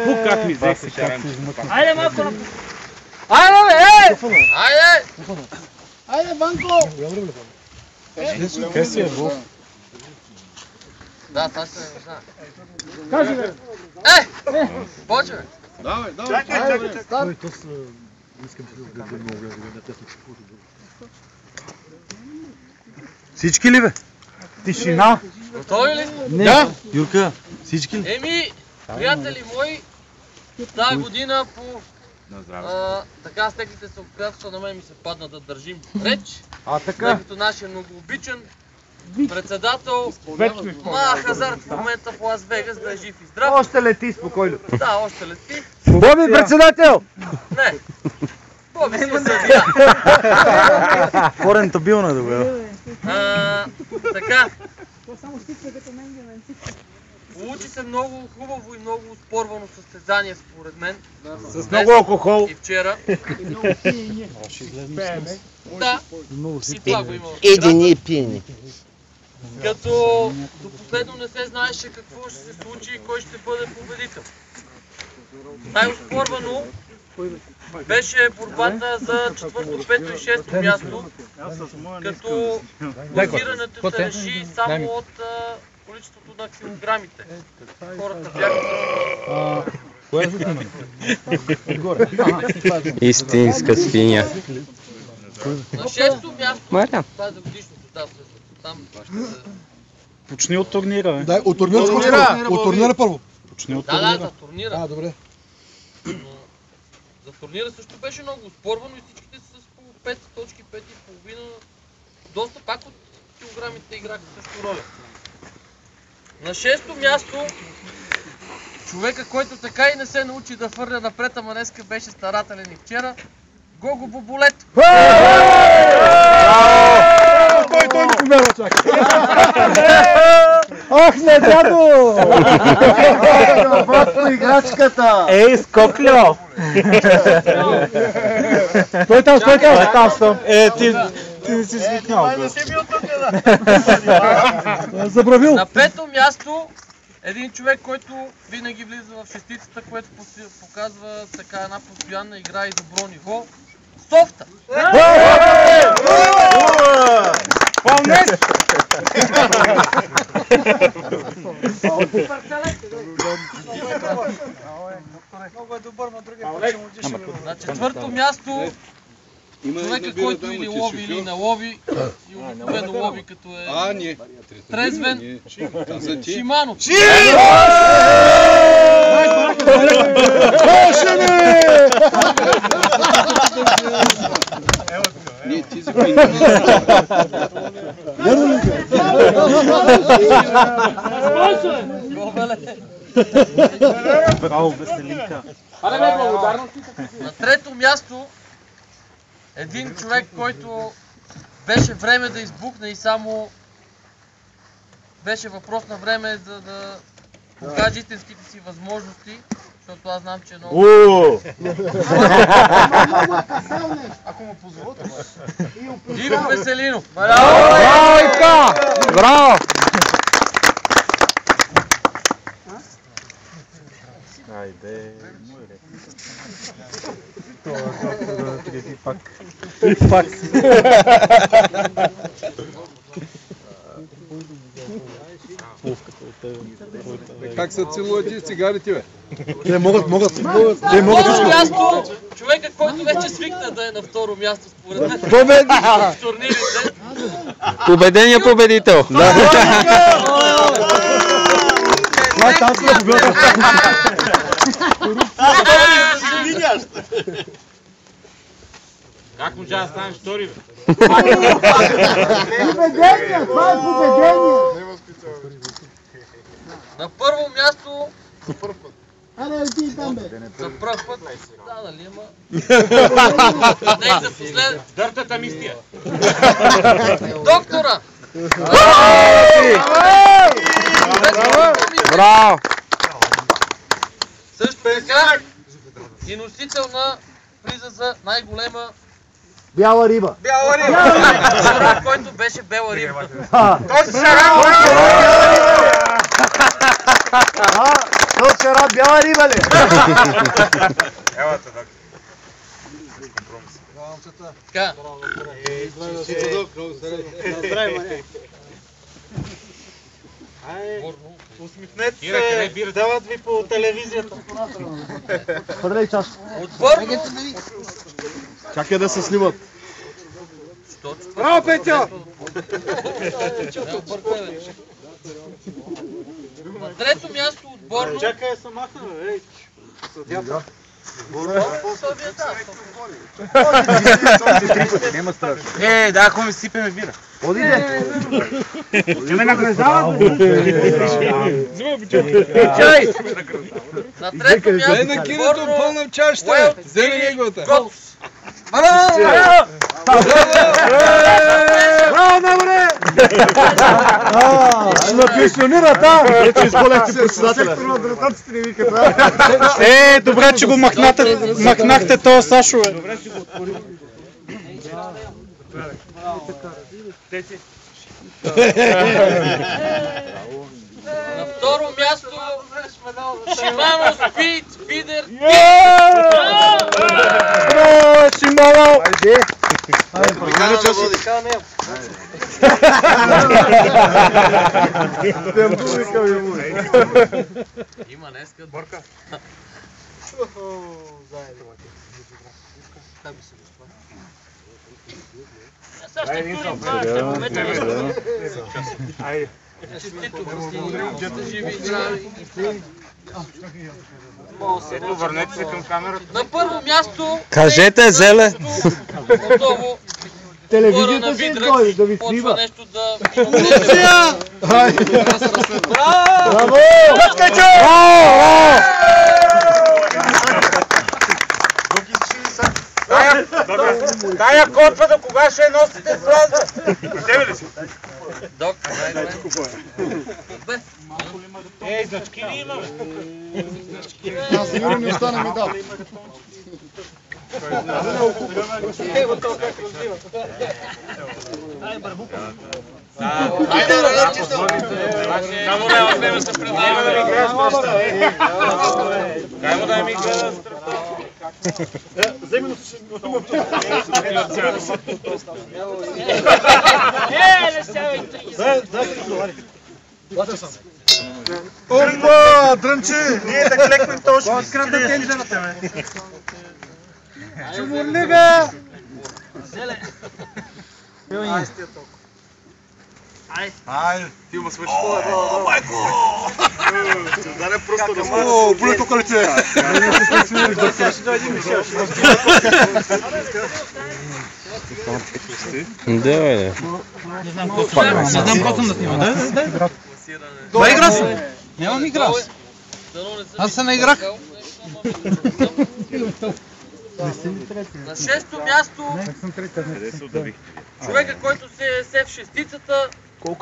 Фу, как ми взех се шаранче. Айде малко на... Айде, бе! Айде! Айде, Банко! Къде си е, Бог? Да, това ще не знае. Кажи, бе! Почвай! Давай. Айде, старт! Всички ли, бе? Тишина! Готови ли? Да! Юрка, всички ли? Еми, приятели мои, тази година по така стеклите се обстоятелства на мен ми се падна да държим реч. Тъй като нашия многообичан председател Хазард в момента в Лас Вегас да е жив и здрав. Още лети спокойно. Да, още лети. Боби, председател! Не. Боби си е съдия. По-рентабилно е добре. Така. Получи се много хубаво и много спорвано състезание според мен. С много алкохол. И вчера. Да. И това го има. Едини пини. Като до последно не се знаеше какво ще се случи и кой ще бъде победител. Най-оспорвано беше борбата за 4-то, 5-то и 6-то място, като класирането се реши само от количеството на килограмите. Хората бяха... Истинска свиня. На 6-то място, това е за годишното, да, там ще се... Почни от турнира, бе. Дай, от турнира първо. Почни от Да, турнира. за турнира. Добре. За турнира също беше много спорвано и всичките са с по 5 точки, 5,5. Доста пак от килограмите играха също роля. На 6-то място човека, който така и не се научи да фърля напред, ама днеска беше старателен и вчера, Гого Боболет. Той ни повярва, чак. Ох, не, дядо! Просто играчката! Ей, скоклю! Той там, там съм. Ти не си свикнал. Не си бил тук, да. Забравил. На 5-то място един човек, който винаги влиза в шестицата, което показва така една постоянна игра и добро ниво. Софта! Пълнеш! Много е добър, но другия На 4-то място човека, който или лови, или не лови, и обикновено лови, като е трезвен, Шиманов. Браво, Веселинка. На 3-то място един човек, който беше време да избухне и само беше въпрос на време, за да покаже истинските си възможности, защото аз знам, че е много... Ако му позволите. Иво Веселинов! Браво! Браво! Айде. Пак. Как се целувате цигарите, бе? Те могат. На второ място, човека, който вече свикна да е на второ място, според мен, в турнирите. Победения победител. Как можа да станеш втори, бе? Победение! Това е победение! На първо място, Айде, ти там, бе! за пръв път, да, нали, ама... Не и за последен. Дъртата мистия. Доктора! Браво! Също така и носител на приза за най-голема Бяла риба. шаран, който беше бела риба. Дълг шарап, бяла риба ли? Така. Усмихнете се, дават ви по телевизията. Хвърляй чаш. Отборно. Чакай да се снимат. Браво, Петя! На трето място отборно. Чакай да се махна, ей. Нема страшно. Да, ако ми сипеме бира. Одиде. Ще ме награждават. Чай! На трето Дай място на киното отборно. пълна чашата! Вземи неговата! Готс. Браво, добре! На пенсионирата! Вече изболехте председателя. Добре, че го махнахте този Сашо. На второ място Шимано Спид Спидер. Браво, Шимано! Има днеска. Честито, сте живи и здрави. Ето, върнете се към камерата. На първо място... Кажете, Зеле! Отново Телевизията се изгоди да ви почва снима. нещо да... Браво! Тая котва до кога ще носите слаза? Тебе ли си? Док, Ей, значки ли имаме? Аз сигурно не остана медал. Камо да ми се предава да ми гледаш пръста. Камо да ми гледаш Опа, Дрънче! Ние да клекнем точно. Открадна тенджерата, бе. Чумурлига! Айде, ти му свърши това. О, майко! Даде просто да смърши. О, булето колече! Да, бе. Не знам какво съм да снима. Това игра съм. Нямам игра. Аз се наиграх. На шесто място човека, който се е в шестицата,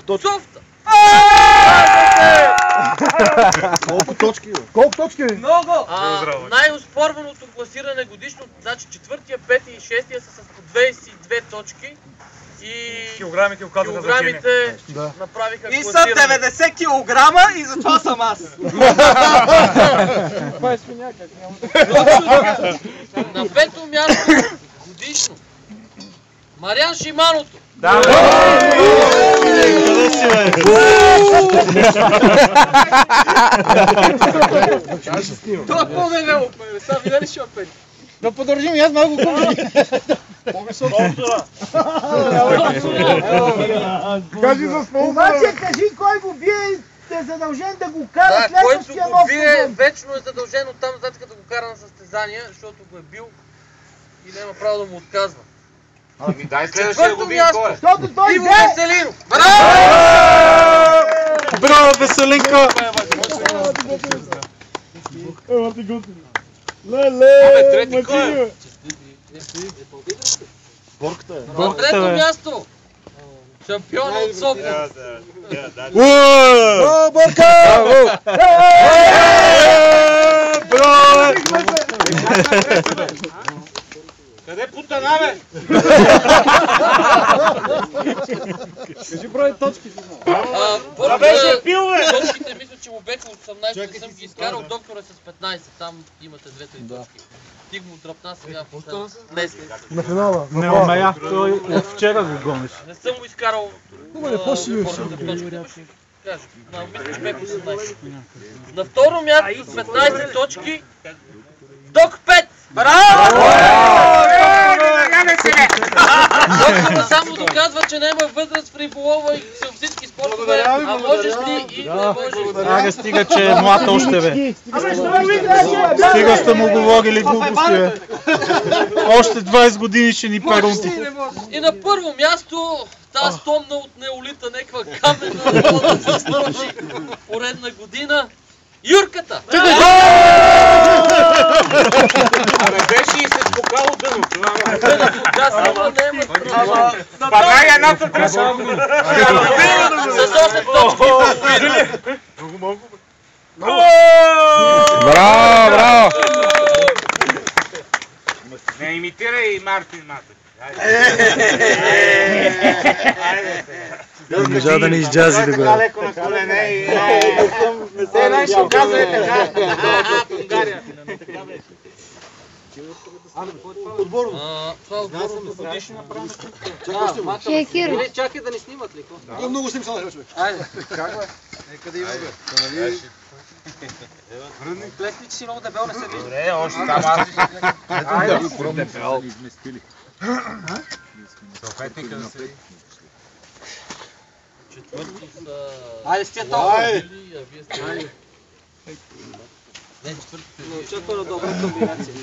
Софта. Колко точки? Много! Най-оспорваното класиране годишно, значи четвъртия, петия и шестия са с по 22 точки. И килограмите оказаха килограмите направиха И са класиране. 90 килограма и затова съм аз. На пето място годишно Мариан Шиманото. Това е по-дебело. Сега видя ли ще опет? Да подържим и аз много губи. Кажи за сполза. Обаче кажи кой го бие и е задължен да го кара Да, който следващия го нов бие, сезон. вечно е задължен оттам нататък да го кара на състезания, защото го е бил и няма право да му отказва. Ами дай следващия Четвърто го видим кой е. място Защото той Иво взе. Веселинов. Браво, Веселинка! Трети кой е? На трето място шампиона от Сопот. Браво, Борка! Къде путана, бе? Кажи брой точки. Това беше пил, бе! Точките мисля, че му беха 18, не съм ги изкарал, доктор е с 15, там имате 2-3 точки. Ти го дръпна сега днес. На финала. Не умеях, той от вчера го гониш. Не съм го изкарал. Хубаво, по-си ли Кажа, мисля, че бех 18. На второ място с 15 точки Док 5! Браво! Доктор само доказва, че няма възраст в риболова и във всички спортове, а можеш ли и не можеш. Ага, стига, че е млад още, бе. Стига сте му говорили глупости, бе. Още 20 години ще ни перунти. И на първо място тази стомна от неолита, неква камена, да се сложи поредна година. Юрката! Абе беше и се спукало дъно. Спадай едната тръжа! С 8 точки! Браво, браво! Не имитирай Мартин Матък. Не можа да ни изджази да го така леко на колене и... Те нещо казва е така. Унгария. Това отборното годишно. Или чакай да ни снимат ли? Много снимам сега, човек. Айде. Как бе? Нека да има бе. Плесни, че си много дебел, не се вижда. Добре, още там аз. Айде, Съответника да се... Четвърти са... Айде, с тия толкова. а вие сте... Не, четвъртите Не очаква добра комбинация.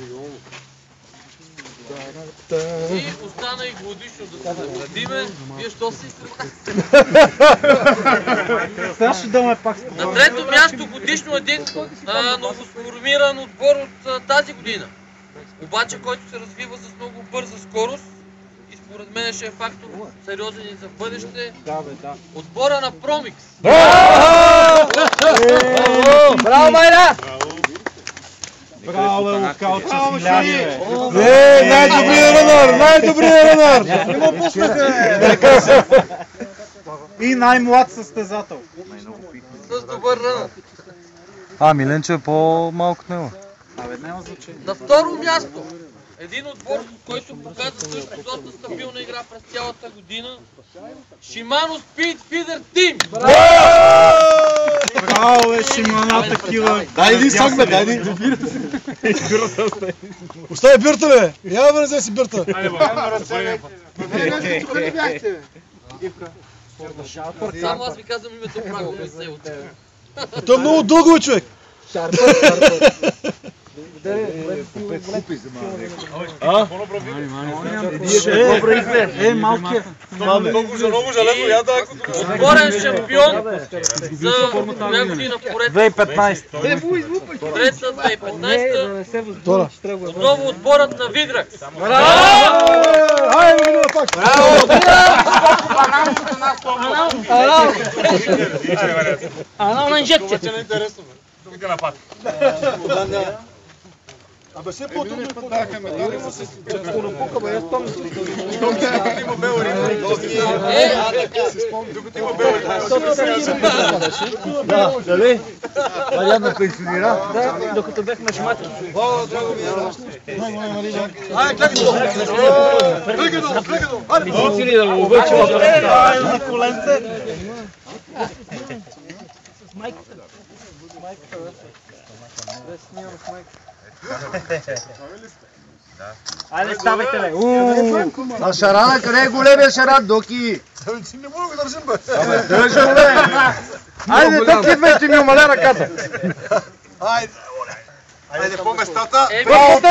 И остана и годишно да се наградиме. Вие що си Сега ще даме пак. На трето място годишно един новосформиран отбор от тази година. Обаче, който се развива с много бърза скорост и според мен ще е фактор сериозен и за бъдеще. Отбора на Промикс. Браво, Майра! Браво, бе, Лукалче, смляни, бе. Най-добрият рънар! Най-добрият рънар! Не му пуснаха! И най-млад състезател. С добър рънър. Миленчо е по-малко от него. На второ място, един отбор, който показва също доста стабилна игра през цялата година. Shimano Speed Feeder Team! Браво, бе, Шимана, такива. Дай един сок, бе, дай един. Остави бирта, бе! Я да вързе си бирта. Къде бяхте, бе? Само аз ви казвам името право, не се от... Той е много дълго, бе, човек. Малкият. Отборен шампион за коя година поред? 2015. Трета 2015. Отново отборът на Видракс. Хайде, видимо пак. Анал на инжекция. Абе, все по-трудно по-даха ме. докато има бел Дали? Марианна пенсионира? Да, докато бехме шмати. Ай, клека долу! Мислите ли да го обича? На коленце. Айде, ставайте, бе. А шарана, къде е големия шаран, Доки? Не мога да държим, бе. Държим, бе. Айде, Доки, идвай, ще ми умаля ръката. Айде по местата. Браво,